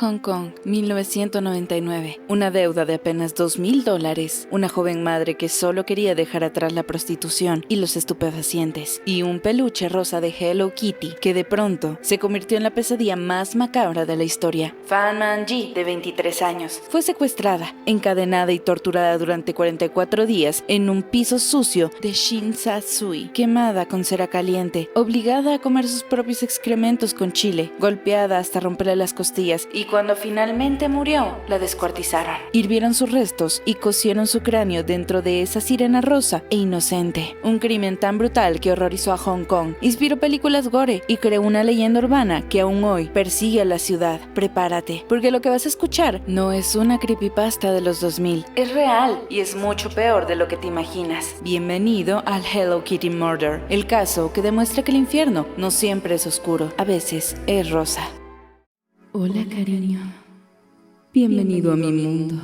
Hong Kong, 1999. Una deuda de apenas $2,000, una joven madre que solo quería dejar atrás la prostitución y los estupefacientes, y un peluche rosa de Hello Kitty que de pronto se convirtió en la pesadilla más macabra de la historia. Fan Man-ji, de 23 años, fue secuestrada, encadenada y torturada durante 44 días en un piso sucio de Shin Sa-sui, quemada con cera caliente, obligada a comer sus propios excrementos con chile, golpeada hasta romperle las costillas, y cuando finalmente murió, la descuartizaron. Hirvieron sus restos y cocieron su cráneo dentro de esa sirena rosa e inocente. Un crimen tan brutal que horrorizó a Hong Kong, inspiró películas gore y creó una leyenda urbana que aún hoy persigue a la ciudad. Prepárate, porque lo que vas a escuchar no es una creepypasta de los 2000, es real y es mucho peor de lo que te imaginas. Bienvenido al Hello Kitty Murder, el caso que demuestra que el infierno no siempre es oscuro, a veces es rosa. Hola, cariño. Bienvenido a mi mundo.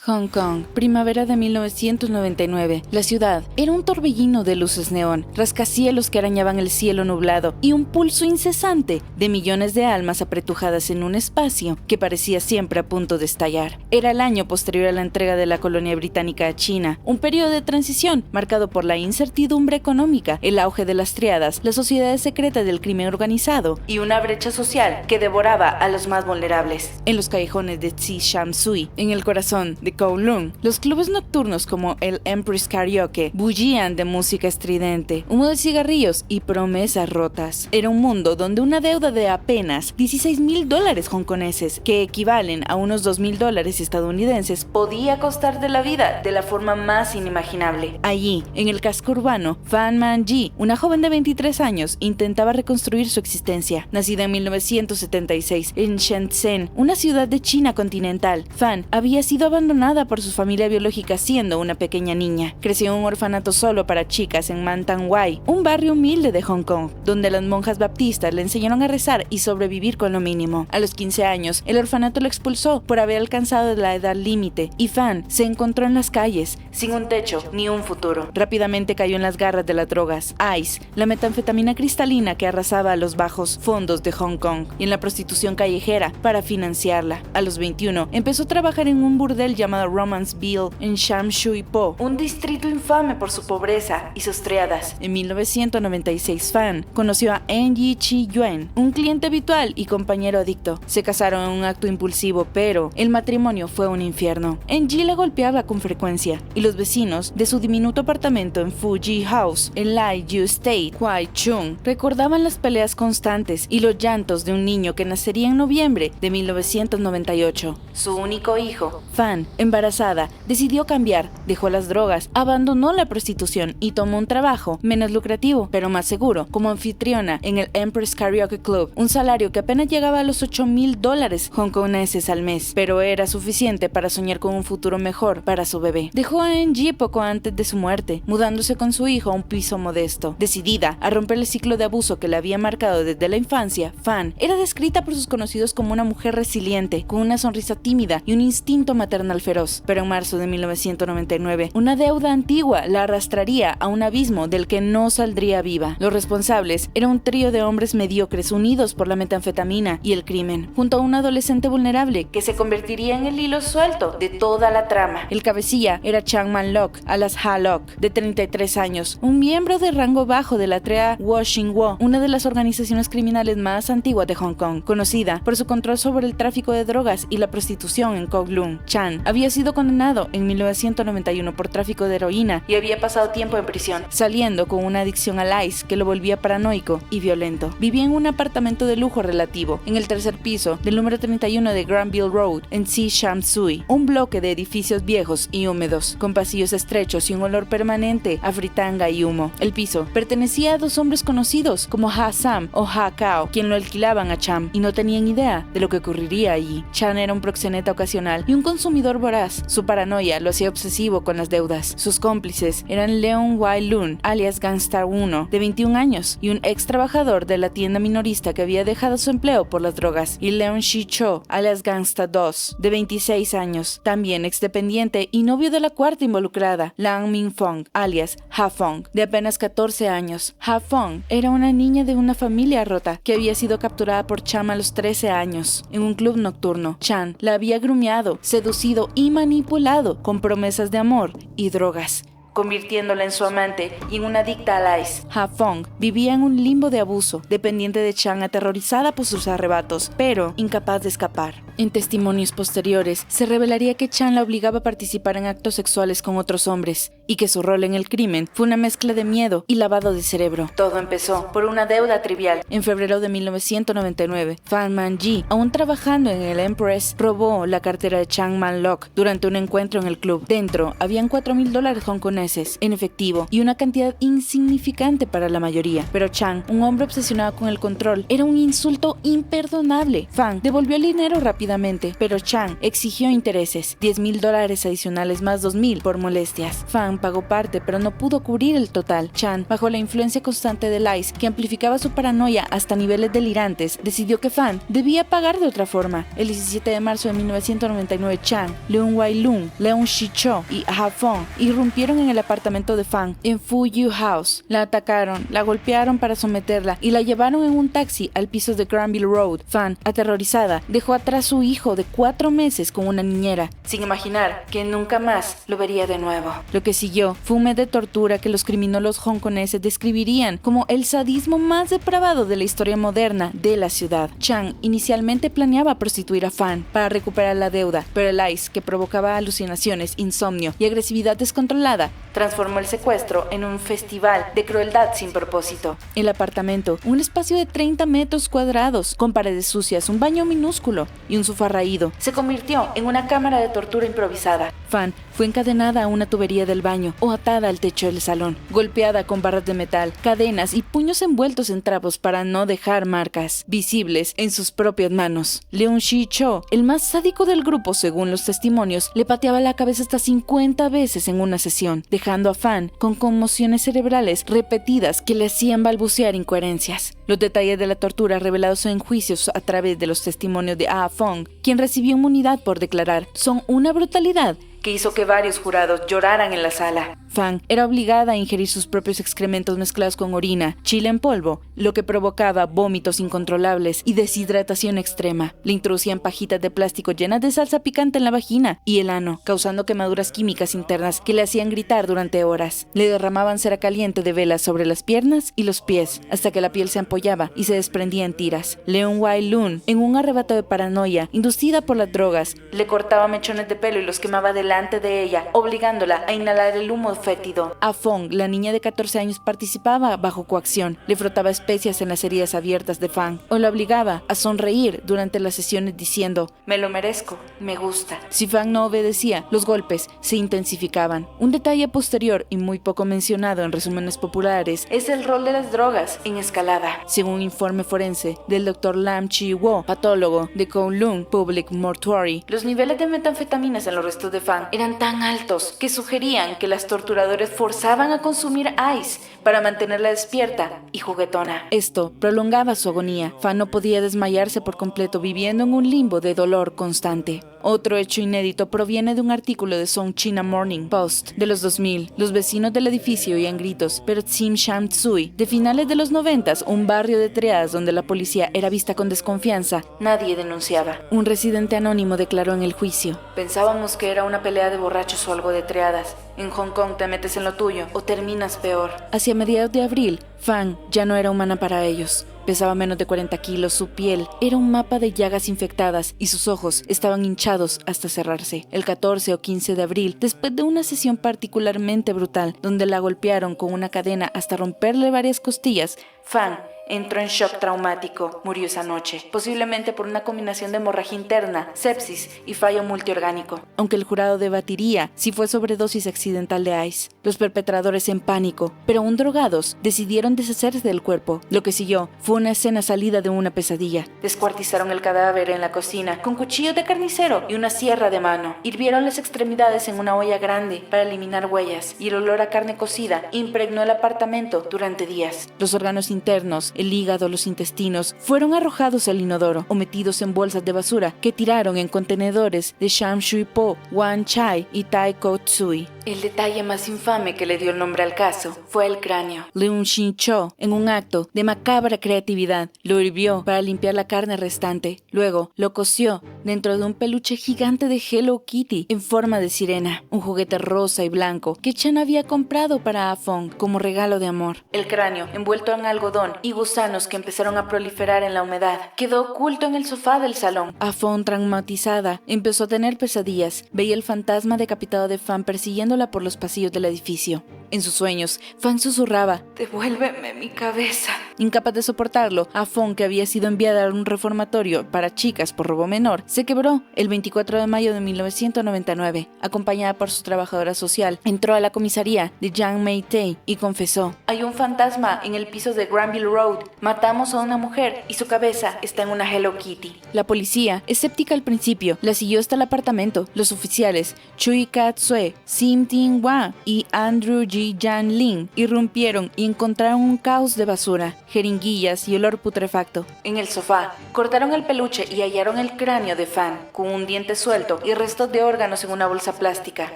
Hong Kong, primavera de 1999. La ciudad era un torbellino de luces neón, rascacielos que arañaban el cielo nublado y un pulso incesante de millones de almas apretujadas en un espacio que parecía siempre a punto de estallar. Era el año posterior a la entrega de la colonia británica a China, un periodo de transición marcado por la incertidumbre económica, el auge de las triadas, las sociedades secretas del crimen organizado y una brecha social que devoraba a los más vulnerables. En los callejones de Tsi Sha Tsui, en el corazón de Kowloon, los clubes nocturnos como el Empress Karaoke bullían de música estridente, humo de cigarrillos y promesas rotas. Era un mundo donde una deuda de apenas $16,000 hongkoneses, que equivalen a unos $2,000 estadounidenses, podía costarte la vida de la forma más inimaginable. Allí, en el casco urbano, Fan Man-ji, una joven de 23 años, intentaba reconstruir su existencia. Nacida en 1976 en Shenzhen, una ciudad de China continental, Fan había sido abandonada por su familia biológica siendo una pequeña niña. Creció en un orfanato solo para chicas en Man Tan Wai, un barrio humilde de Hong Kong, donde las monjas baptistas le enseñaron a rezar y sobrevivir con lo mínimo. A los 15 años, el orfanato lo expulsó por haber alcanzado la edad límite, y Fan se encontró en las calles, sin un techo ni un futuro. Rápidamente cayó en las garras de las drogas, ice, la metanfetamina cristalina que arrasaba a los bajos fondos de Hong Kong, y en la prostitución callejera para financiarla. A los 21, empezó a trabajar en un burdel llamado Romanceville en Sham Shui Po, un distrito infame por su pobreza y sus triadas. En 1996, Fan conoció a Enyi Chi Yuen, un cliente habitual y compañero adicto. Se casaron en un acto impulsivo, pero el matrimonio fue un infierno. Enyi la golpeaba con frecuencia, y los vecinos de su diminuto apartamento en Fuji House, en Lai Yu State, Kwai Chung, recordaban las peleas constantes y los llantos de un niño que nacería en noviembre de 1998. Su único hijo, Fan, embarazada, decidió cambiar, dejó las drogas, abandonó la prostitución y tomó un trabajo menos lucrativo, pero más seguro, como anfitriona en el Empress Karaoke Club, un salario que apenas llegaba a los $8,000 hongkoneses al mes, pero era suficiente para soñar con un futuro mejor para su bebé. Dejó a Enyi poco antes de su muerte, mudándose con su hijo a un piso modesto. Decidida a romper el ciclo de abuso que la había marcado desde la infancia, Fan era descrita por sus conocidos como una mujer resiliente, con una sonrisa tímida y un instinto maternal feroz. Pero en marzo de 1999, una deuda antigua la arrastraría a un abismo del que no saldría viva. Los responsables eran un trío de hombres mediocres unidos por la metanfetamina y el crimen, junto a un adolescente vulnerable que se convertiría en el hilo suelto de toda la trama. El cabecilla era Chang Man-lok, alias Ha-lok, de 33 años, un miembro de rango bajo de la trea Wo-Shin-Wo, una de las organizaciones criminales más antiguas de Hong Kong, conocida por su control sobre el tráfico de drogas y la prostitución en Kowloon. Chan había sido condenado en 1991 por tráfico de heroína y había pasado tiempo en prisión, saliendo con una adicción al ice que lo volvía paranoico y violento. Vivía en un apartamento de lujo relativo, en el tercer piso del número 31 de Granville Road, en Tsi Sha Tsui, un bloque de edificios viejos y húmedos, con pasillos estrechos y un olor permanente a fritanga y humo. El piso pertenecía a dos hombres conocidos como Ha Sam o Ha Kao, quien lo alquilaban a Cham y no tenían idea de lo que ocurriría allí. Chan era un proxeneta ocasional y un consumidor voraz. Su paranoia lo hacía obsesivo con las deudas. Sus cómplices eran Leon Wai-Lun, alias Gangstar 1, de 21 años, y un ex trabajador de la tienda minorista que había dejado su empleo por las drogas, y Leon Shi-Cho, alias Gangstar 2, de 26 años, también ex dependiente y novio de la cuarta involucrada, Lang Min-Fong, alias Ha-Fong, de apenas 14 años. Ha-Fong era una niña de una familia rota que había sido capturada por Chan a los 13 años. En un club nocturno, Chan la había grumeado, seducido y manipulado con promesas de amor y drogas, convirtiéndola en su amante y en una adicta al ice. Ha-Fong vivía en un limbo de abuso, dependiente de Chan, aterrorizada por sus arrebatos, pero incapaz de escapar. En testimonios posteriores, se revelaría que Chan la obligaba a participar en actos sexuales con otros hombres, y que su rol en el crimen fue una mezcla de miedo y lavado de cerebro. Todo empezó por una deuda trivial. En febrero de 1999, Fan Man-ji, aún trabajando en el Empress, robó la cartera de Chan Man-lok durante un encuentro en el club. Dentro habían $4,000 hongkoneses en efectivo y una cantidad insignificante para la mayoría. Pero Chan, un hombre obsesionado con el control, era un insulto imperdonable. Fan devolvió el dinero rápidamente, pero Chan exigió intereses, $10,000 adicionales más $2,000 por molestias. Fan pagó parte, pero no pudo cubrir el total. Chan, bajo la influencia constante del ice, que amplificaba su paranoia hasta niveles delirantes, decidió que Fan debía pagar de otra forma. El 17 de marzo de 1999, Chan, Leon Wai-Lun, Leon Shi-Cho y Ha-Fong irrumpieron en el apartamento de Fan en Fuyu House. La atacaron, la golpearon para someterla y la llevaron en un taxi al piso de Granville Road. Fan, aterrorizada, dejó atrás a su hijo de 4 meses con una niñera, sin imaginar que nunca más lo vería de nuevo. Lo que siguió fue un mes de tortura que los criminólogos hongkoneses describirían como el sadismo más depravado de la historia moderna de la ciudad. Chan inicialmente planeaba prostituir a Fan para recuperar la deuda, pero el ice, que provocaba alucinaciones, insomnio y agresividad descontrolada, transformó el secuestro en un festival de crueldad sin propósito. El apartamento, un espacio de 30 metros cuadrados, con paredes sucias, un baño minúsculo y un sofá raído, se convirtió en una cámara de tortura improvisada. Fan fue encadenada a una tubería del baño o atada al techo del salón, golpeada con barras de metal, cadenas y puños envueltos en trapos para no dejar marcas visibles en sus propias manos. Leon Shi-Cho, el más sádico del grupo según los testimonios, le pateaba la cabeza hasta 50 veces en una sesión, dejando a Fan con conmociones cerebrales repetidas que le hacían balbucear incoherencias. Los detalles de la tortura revelados en juicios a través de los testimonios de Ha-Fong, quien recibió inmunidad por declarar, son una brutalidad que hizo que varios jurados lloraran en la sala. Fan era obligada a ingerir sus propios excrementos mezclados con orina, chile en polvo, lo que provocaba vómitos incontrolables y deshidratación extrema. Le introducían pajitas de plástico llenas de salsa picante en la vagina y el ano, causando quemaduras químicas internas que le hacían gritar durante horas. Le derramaban cera caliente de velas sobre las piernas y los pies, hasta que la piel se ampollaba y se desprendía en tiras. Leon Wai-Lun, en un arrebato de paranoia, inducida por las drogas, le cortaba mechones de pelo y los quemaba delante de ella, obligándola a inhalar el humo fétido. Ha-Fong, la niña de 14 años, participaba bajo coacción. Le frotaba especias en las heridas abiertas de Fan o la obligaba a sonreír durante las sesiones diciendo: "Me lo merezco, me gusta". Si Fan no obedecía, los golpes se intensificaban. Un detalle posterior y muy poco mencionado en resúmenes populares es el rol de las drogas en escalada. Según un informe forense del Dr. Lam Chi-wo, patólogo de Kowloon Public Mortuary, los niveles de metanfetaminas en los restos de Fan eran tan altos que sugerían que las torturadores forzaban a consumir ice para mantenerla despierta y juguetona. Esto prolongaba su agonía. Fan no podía desmayarse por completo, viviendo en un limbo de dolor constante. Otro hecho inédito proviene de un artículo de South China Morning Post de los 2000. Los vecinos del edificio oían gritos, pero Tsim Shan Tsui, de finales de los 90, un barrio de triadas donde la policía era vista con desconfianza, nadie denunciaba. Un residente anónimo declaró en el juicio: "Pensábamos que era una pelea de borrachos o algo de triadas. En Hong Kong te metes en lo tuyo o terminas peor". Hacia mediados de abril, Fan ya no era humana para ellos. Pesaba menos de 40 kilos, su piel era un mapa de llagas infectadas y sus ojos estaban hinchados hasta cerrarse. El 14 o 15 de abril, después de una sesión particularmente brutal, donde la golpearon con una cadena hasta romperle varias costillas, Fan entró en shock traumático. Murió esa noche, posiblemente por una combinación de hemorragia interna, sepsis y fallo multiorgánico. Aunque el jurado debatiría si fue sobredosis accidental de ice. Los perpetradores en pánico, pero aún drogados, decidieron deshacerse del cuerpo. Lo que siguió fue una escena salida de una pesadilla. Descuartizaron el cadáver en la cocina con cuchillo de carnicero y una sierra de mano. Hirvieron las extremidades en una olla grande para eliminar huellas y el olor a carne cocida impregnó el apartamento durante días. Los órganos internos, el hígado, los intestinos, fueron arrojados al inodoro o metidos en bolsas de basura que tiraron en contenedores de Sham Shui Po, Wan Chai y Tai Ko Tsui. El detalle más infame que le dio el nombre al caso fue el cráneo. Leung Shin-cho, en un acto de macabra creatividad, lo hirvió para limpiar la carne restante. Luego lo coció dentro de un peluche gigante de Hello Kitty en forma de sirena, un juguete rosa y blanco que Chan había comprado para Ah-fong como regalo de amor. El cráneo, envuelto en algodón y gusanos que empezaron a proliferar en la humedad, quedó oculto en el sofá del salón. Ah-fong, traumatizada, empezó a tener pesadillas. Veía el fantasma decapitado de Fan persiguiéndola por los pasillos del edificio. En sus sueños, Fan susurraba: «Devuélveme mi cabeza». Incapaz de soportarlo, Ah-fong, que había sido enviada a un reformatorio para chicas por robo menor, se quebró el 24 de mayo de 1999. Acompañada por su trabajadora social, entró a la comisaría de Yang Mei-tae y confesó: «Hay un fantasma en el piso de Granville Road. Matamos a una mujer y su cabeza está en una Hello Kitty». La policía, escéptica al principio, la siguió hasta el apartamento. Los oficiales Chui Ka-tsue, Sim Ting-hwa y Andrew Ji-jan Lin irrumpieron y encontraron un caos de basura, jeringuillas y olor putrefacto. En el sofá, cortaron el peluche y hallaron el cráneo de Fan, con un diente suelto y restos de órganos en una bolsa plástica.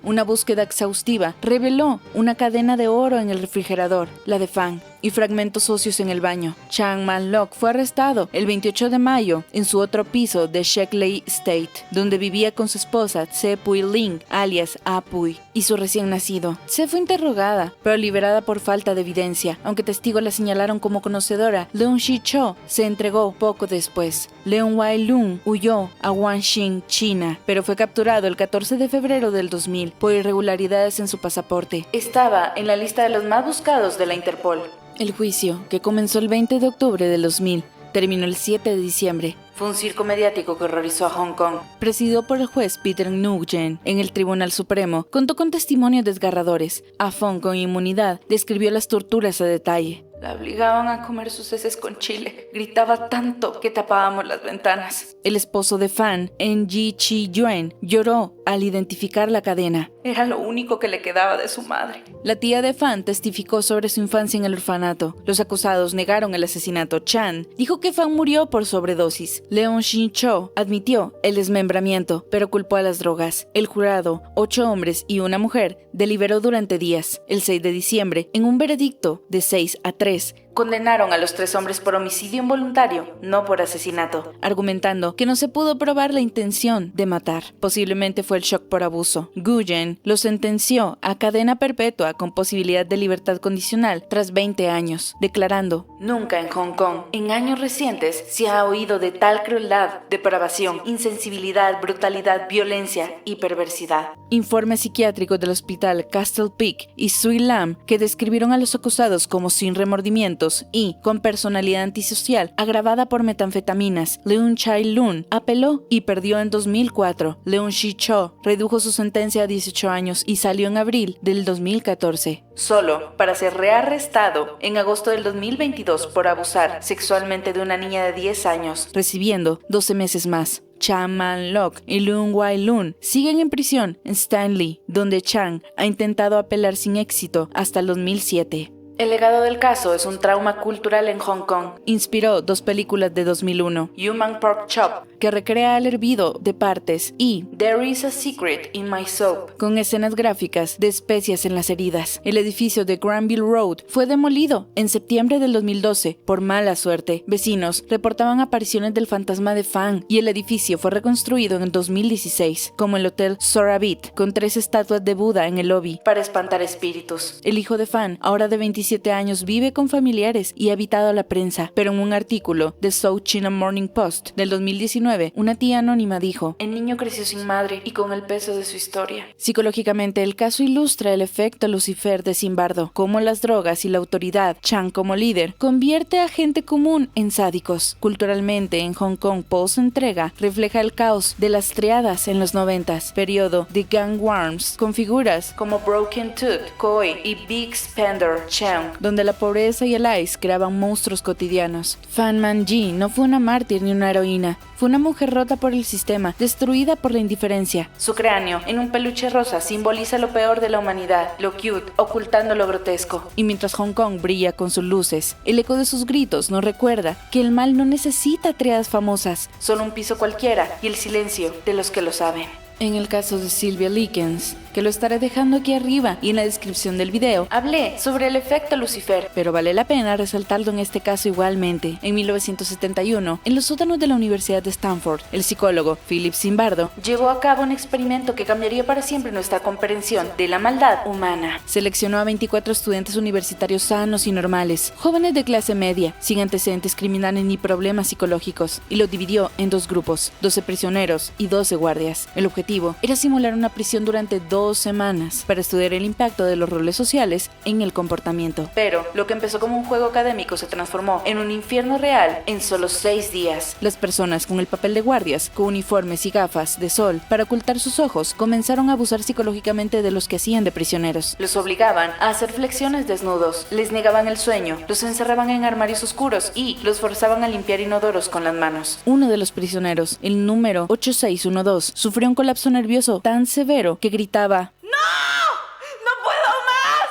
Una búsqueda exhaustiva reveló una cadena de oro en el refrigerador, la de Fan, y fragmentos óseos en el baño. Chang Man-lok fue arrestado el 28 de mayo en su otro piso de Sheckley Estate, donde vivía con su esposa Tse Pui-ling, alias Ah-pui, y su recién nacido. Tse fue interrogada, pero liberada por falta de evidencia. Aunque testigos la señalaron como conocedora, Leung Shi-cho se entregó poco después. Leung Wai-lun huyó a Wanxing, China, pero fue capturado el 14 de febrero del 2000 por irregularidades en su pasaporte. Estaba en la lista de los más buscados de la Interpol. El juicio, que comenzó el 20 de octubre del 2000, terminó el 7 de diciembre. Fue un circo mediático que horrorizó a Hong Kong. Presidido por el juez Peter Nguyen en el Tribunal Supremo, contó con testimonios desgarradores. Ah-fong, con inmunidad, describió las torturas a detalle. La obligaban a comer sus heces con chile. Gritaba tanto que tapábamos las ventanas. El esposo de Fan, Ng Chi-yuen, lloró al identificar la cadena. Era lo único que le quedaba de su madre. La tía de Fan testificó sobre su infancia en el orfanato. Los acusados negaron el asesinato. Chan dijo que Fan murió por sobredosis. Leung Shin-cho admitió el desmembramiento, pero culpó a las drogas. El jurado, 8 hombres y una mujer, deliberó durante días. El 6 de diciembre, en un veredicto de 6-3, condenaron a los 3 hombres por homicidio involuntario, no por asesinato, argumentando que no se pudo probar la intención de matar. Posiblemente fue el shock por abuso. Nguyen lo sentenció a cadena perpetua con posibilidad de libertad condicional tras 20 años, declarando: «Nunca en Hong Kong, en años recientes, se ha oído de tal crueldad, depravación, insensibilidad, brutalidad, violencia y perversidad». Informes psiquiátricos del hospital Castle Peak y Sui Lam, que describieron a los acusados como sin remordimientos y con personalidad antisocial agravada por metanfetaminas. Leung Chai-lun apeló y perdió en 2004. Leung Shi-cho redujo su sentencia a 18 años y salió en abril del 2014. Solo para ser rearrestado en agosto del 2022 por abusar sexualmente de una niña de 10 años, recibiendo 12 meses más. Chang Man-lok y Leung Wai-lun siguen en prisión en Stanley, donde Chang ha intentado apelar sin éxito hasta el 2007. El legado del caso es un trauma cultural en Hong Kong. Inspiró 2 películas de 2001, Human Pork Chop, que recrea el hervido de partes, y There is a Secret in My Soap, con escenas gráficas de especias en las heridas. El edificio de Granville Road fue demolido en septiembre del 2012 por mala suerte. Vecinos reportaban apariciones del fantasma de Fan y el edificio fue reconstruido en el 2016, como el Hotel Sorabit, con 3 estatuas de Buda en el lobby para espantar espíritus. El hijo de Fan, ahora de 25 17 años vive con familiares y ha evitado a la prensa, pero en un artículo de South China Morning Post del 2019, una tía anónima dijo: "El niño creció sin madre y con el peso de su historia". Psicológicamente, el caso ilustra el efecto Lucifer de Zimbardo, cómo las drogas y la autoridad, Chang como líder, convierte a gente común en sádicos. Culturalmente, en Hong Kong, Paul's entrega refleja el caos de las triadas en los 90s, periodo de gangworms, con figuras como Broken Tooth, Koi y Big Spender Cheung, donde la pobreza y el ice creaban monstruos cotidianos. Fan Man-ji no fue una mártir ni una heroína, fue una mujer rota por el sistema, destruida por la indiferencia. Su cráneo, en un peluche rosa, simboliza lo peor de la humanidad, lo cute, ocultando lo grotesco. Y mientras Hong Kong brilla con sus luces, el eco de sus gritos nos recuerda que el mal no necesita triadas famosas, solo un piso cualquiera y el silencio de los que lo saben. En el caso de Sylvia Likens, que lo estaré dejando aquí arriba y en la descripción del video, hablé sobre el efecto Lucifer, pero vale la pena resaltarlo en este caso igualmente. En 1971, en los sótanos de la Universidad de Stanford, el psicólogo Philip Zimbardo llevó a cabo un experimento que cambiaría para siempre nuestra comprensión de la maldad humana. Seleccionó a 24 estudiantes universitarios sanos y normales, jóvenes de clase media, sin antecedentes criminales ni problemas psicológicos, y los dividió en dos grupos, 12 prisioneros y 12 guardias. El objetivo era simular una prisión durante 2 semanas para estudiar el impacto de los roles sociales en el comportamiento. Pero lo que empezó como un juego académico se transformó en un infierno real en solo 6 días. Las personas con el papel de guardias, con uniformes y gafas de sol para ocultar sus ojos, comenzaron a abusar psicológicamente de los que hacían de prisioneros. Los obligaban a hacer flexiones desnudos, les negaban el sueño, los encerraban en armarios oscuros y los forzaban a limpiar inodoros con las manos. Uno de los prisioneros, el número 8612, sufrió un colapso nervioso tan severo que gritaba: ¡No! ¡No puedo más!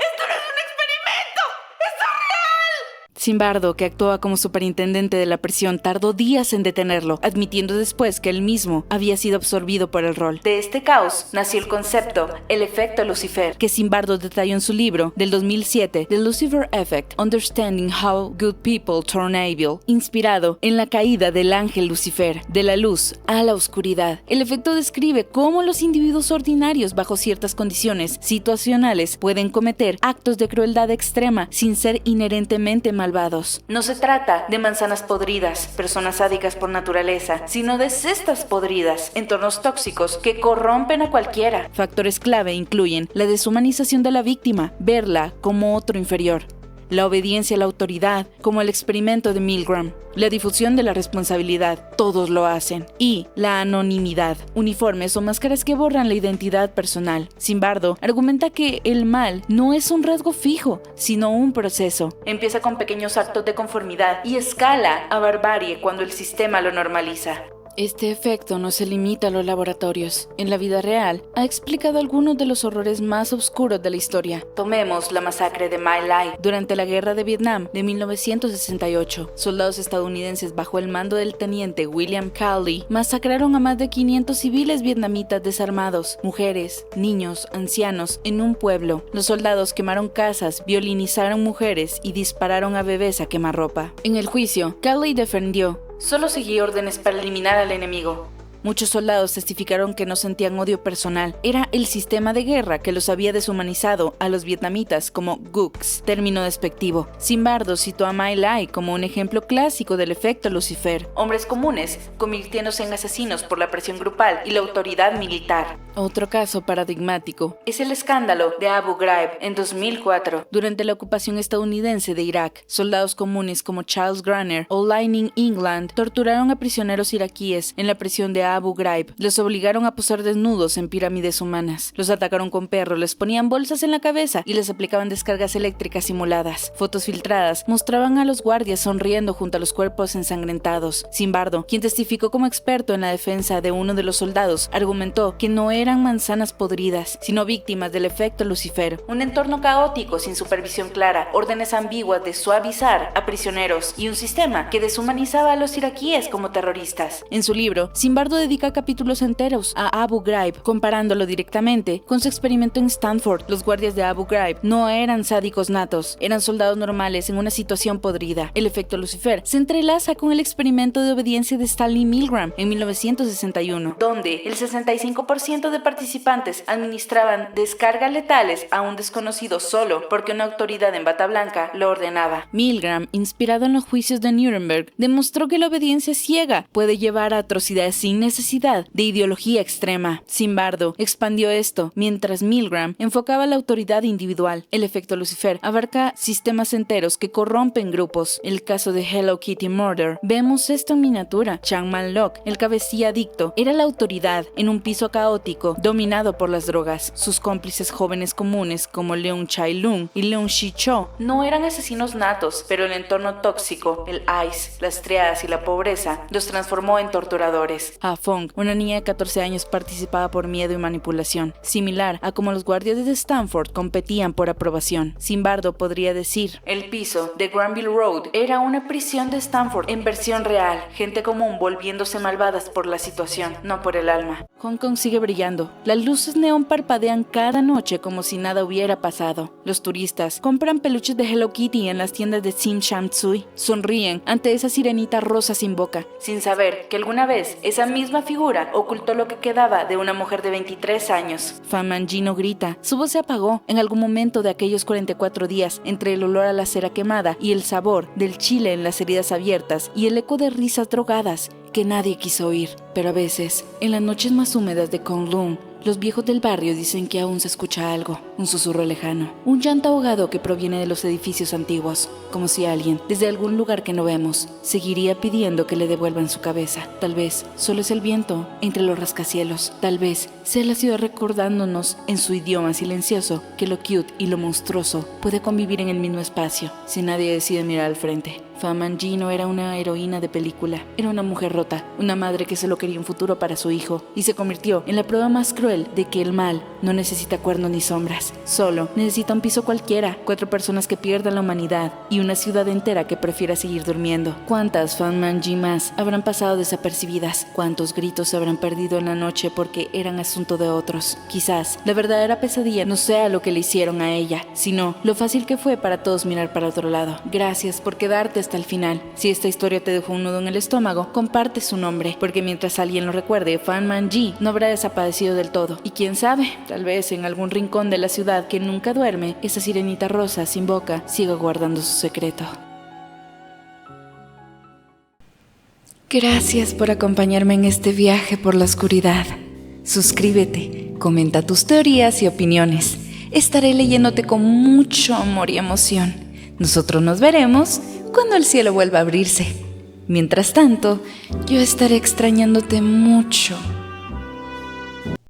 ¡Esto no es un experimento! ¡Esto es real! Zimbardo, que actuaba como superintendente de la prisión, tardó días en detenerlo, admitiendo después que él mismo había sido absorbido por el rol. De este caos nació el concepto, el efecto Lucifer, que Zimbardo detalló en su libro del 2007, The Lucifer Effect, Understanding How Good People Turn Evil, inspirado en la caída del ángel Lucifer, de la luz a la oscuridad. El efecto describe cómo los individuos ordinarios, bajo ciertas condiciones situacionales, pueden cometer actos de crueldad extrema sin ser inherentemente malvados. No se trata de manzanas podridas, personas sádicas por naturaleza, sino de cestas podridas, entornos tóxicos que corrompen a cualquiera. Factores clave incluyen la deshumanización de la víctima, verla como otro inferior, la obediencia a la autoridad, como el experimento de Milgram, la difusión de la responsabilidad, todos lo hacen, y la anonimidad, uniformes o máscaras que borran la identidad personal. Zimbardo argumenta que el mal no es un rasgo fijo, sino un proceso. Empieza con pequeños actos de conformidad y escala a barbarie cuando el sistema lo normaliza. Este efecto no se limita a los laboratorios. En la vida real, ha explicado algunos de los horrores más oscuros de la historia. Tomemos la masacre de My Lai. Durante la Guerra de Vietnam de 1968, soldados estadounidenses bajo el mando del teniente William Cawley masacraron a más de 500 civiles vietnamitas desarmados, mujeres, niños, ancianos, en un pueblo. Los soldados quemaron casas, violinizaron mujeres y dispararon a bebés a quemarropa. En el juicio, Cawley defendió: "Solo seguí órdenes para eliminar al enemigo". Muchos soldados testificaron que no sentían odio personal. Era el sistema de guerra que los había deshumanizado a los vietnamitas como gooks, término despectivo. Zimbardo citó a My Lai como un ejemplo clásico del efecto Lucifer. Hombres comunes convirtiéndose en asesinos por la presión grupal y la autoridad militar. Otro caso paradigmático es el escándalo de Abu Ghraib en 2004. Durante la ocupación estadounidense de Irak, soldados comunes como Charles Granner o Lining England torturaron a prisioneros iraquíes en la prisión de Abu Ghraib. Los obligaron a posar desnudos en pirámides humanas. Los atacaron con perros, les ponían bolsas en la cabeza y les aplicaban descargas eléctricas simuladas. Fotos filtradas mostraban a los guardias sonriendo junto a los cuerpos ensangrentados. Zimbardo, quien testificó como experto en la defensa de uno de los soldados, argumentó que no eran manzanas podridas, sino víctimas del efecto Lucifer. Un entorno caótico sin supervisión clara, órdenes ambiguas de suavizar a prisioneros y un sistema que deshumanizaba a los iraquíes como terroristas. En su libro, Zimbardo dedica capítulos enteros a Abu Ghraib, comparándolo directamente con su experimento en Stanford. Los guardias de Abu Ghraib no eran sádicos natos, eran soldados normales en una situación podrida. El efecto Lucifer se entrelaza con el experimento de obediencia de Stanley Milgram en 1961, donde el 65% de participantes administraban descargas letales a un desconocido solo porque una autoridad en bata blanca lo ordenaba. Milgram, inspirado en los juicios de Nuremberg, demostró que la obediencia ciega puede llevar a atrocidades sin necesidad de ideología extrema. Zimbardo expandió esto, mientras Milgram enfocaba la autoridad individual. El efecto Lucifer abarca sistemas enteros que corrompen grupos. El caso de Hello Kitty Murder, vemos esto en miniatura. Changman Lok, el cabecilla adicto, era la autoridad en un piso caótico dominado por las drogas. Sus cómplices jóvenes comunes como Leung Chai-lung y Leung Shi-cho no eran asesinos natos, pero el entorno tóxico, el ICE, las triadas y la pobreza los transformó en torturadores. Ha Fong, una niña de 14 años, participaba por miedo y manipulación, similar a como los guardias de Stanford competían por aprobación. Zimbardo podría decir: el piso de Granville Road era una prisión de Stanford en versión real, gente común volviéndose malvadas por la situación, no por el alma. Hong Kong sigue brillando. Las luces neón parpadean cada noche como si nada hubiera pasado. Los turistas compran peluches de Hello Kitty en las tiendas de Tsim Sha Tsui. Sonríen ante esa sirenita rosa sin boca, sin saber que alguna vez esa misma figura ocultó lo que quedaba de una mujer de 23 años. Fan Manjino grita. Su voz se apagó en algún momento de aquellos 44 días, entre el olor a la cera quemada y el sabor del chile en las heridas abiertas y el eco de risas drogadas que nadie quiso oír. Pero a veces, en las noches más húmedas de Kowloon, los viejos del barrio dicen que aún se escucha algo, un susurro lejano, un llanto ahogado que proviene de los edificios antiguos, como si alguien, desde algún lugar que no vemos, seguiría pidiendo que le devuelvan su cabeza. Tal vez solo es el viento entre los rascacielos, tal vez sea la ciudad recordándonos en su idioma silencioso que lo cute y lo monstruoso puede convivir en el mismo espacio, si nadie decide mirar al frente. Fan Manjino era una heroína de película, era una mujer rota, una madre que solo quería un futuro para su hijo, y se convirtió en la prueba más cruel de que el mal no necesita cuernos ni sombras, solo necesita un piso cualquiera, 4 personas que pierdan la humanidad y una ciudad entera que prefiera seguir durmiendo. ¿Cuántas Fan Manji más habrán pasado desapercibidas? ¿Cuántos gritos se habrán perdido en la noche porque eran asunto de otros? Quizás la verdadera pesadilla no sea lo que le hicieron a ella, sino lo fácil que fue para todos mirar para otro lado. Gracias por quedarte hasta el final. Si esta historia te dejó un nudo en el estómago, comparte su nombre, porque mientras alguien lo recuerde, Fan Manji no habrá desaparecido del todo. Y quién sabe, tal vez en algún rincón de la ciudad que nunca duerme, esa sirenita rosa sin boca siga guardando su secreto. Gracias por acompañarme en este viaje por la oscuridad. Suscríbete, comenta tus teorías y opiniones. Estaré leyéndote con mucho amor y emoción. Nosotros nos veremos cuando el cielo vuelva a abrirse. Mientras tanto, yo estaré extrañándote mucho.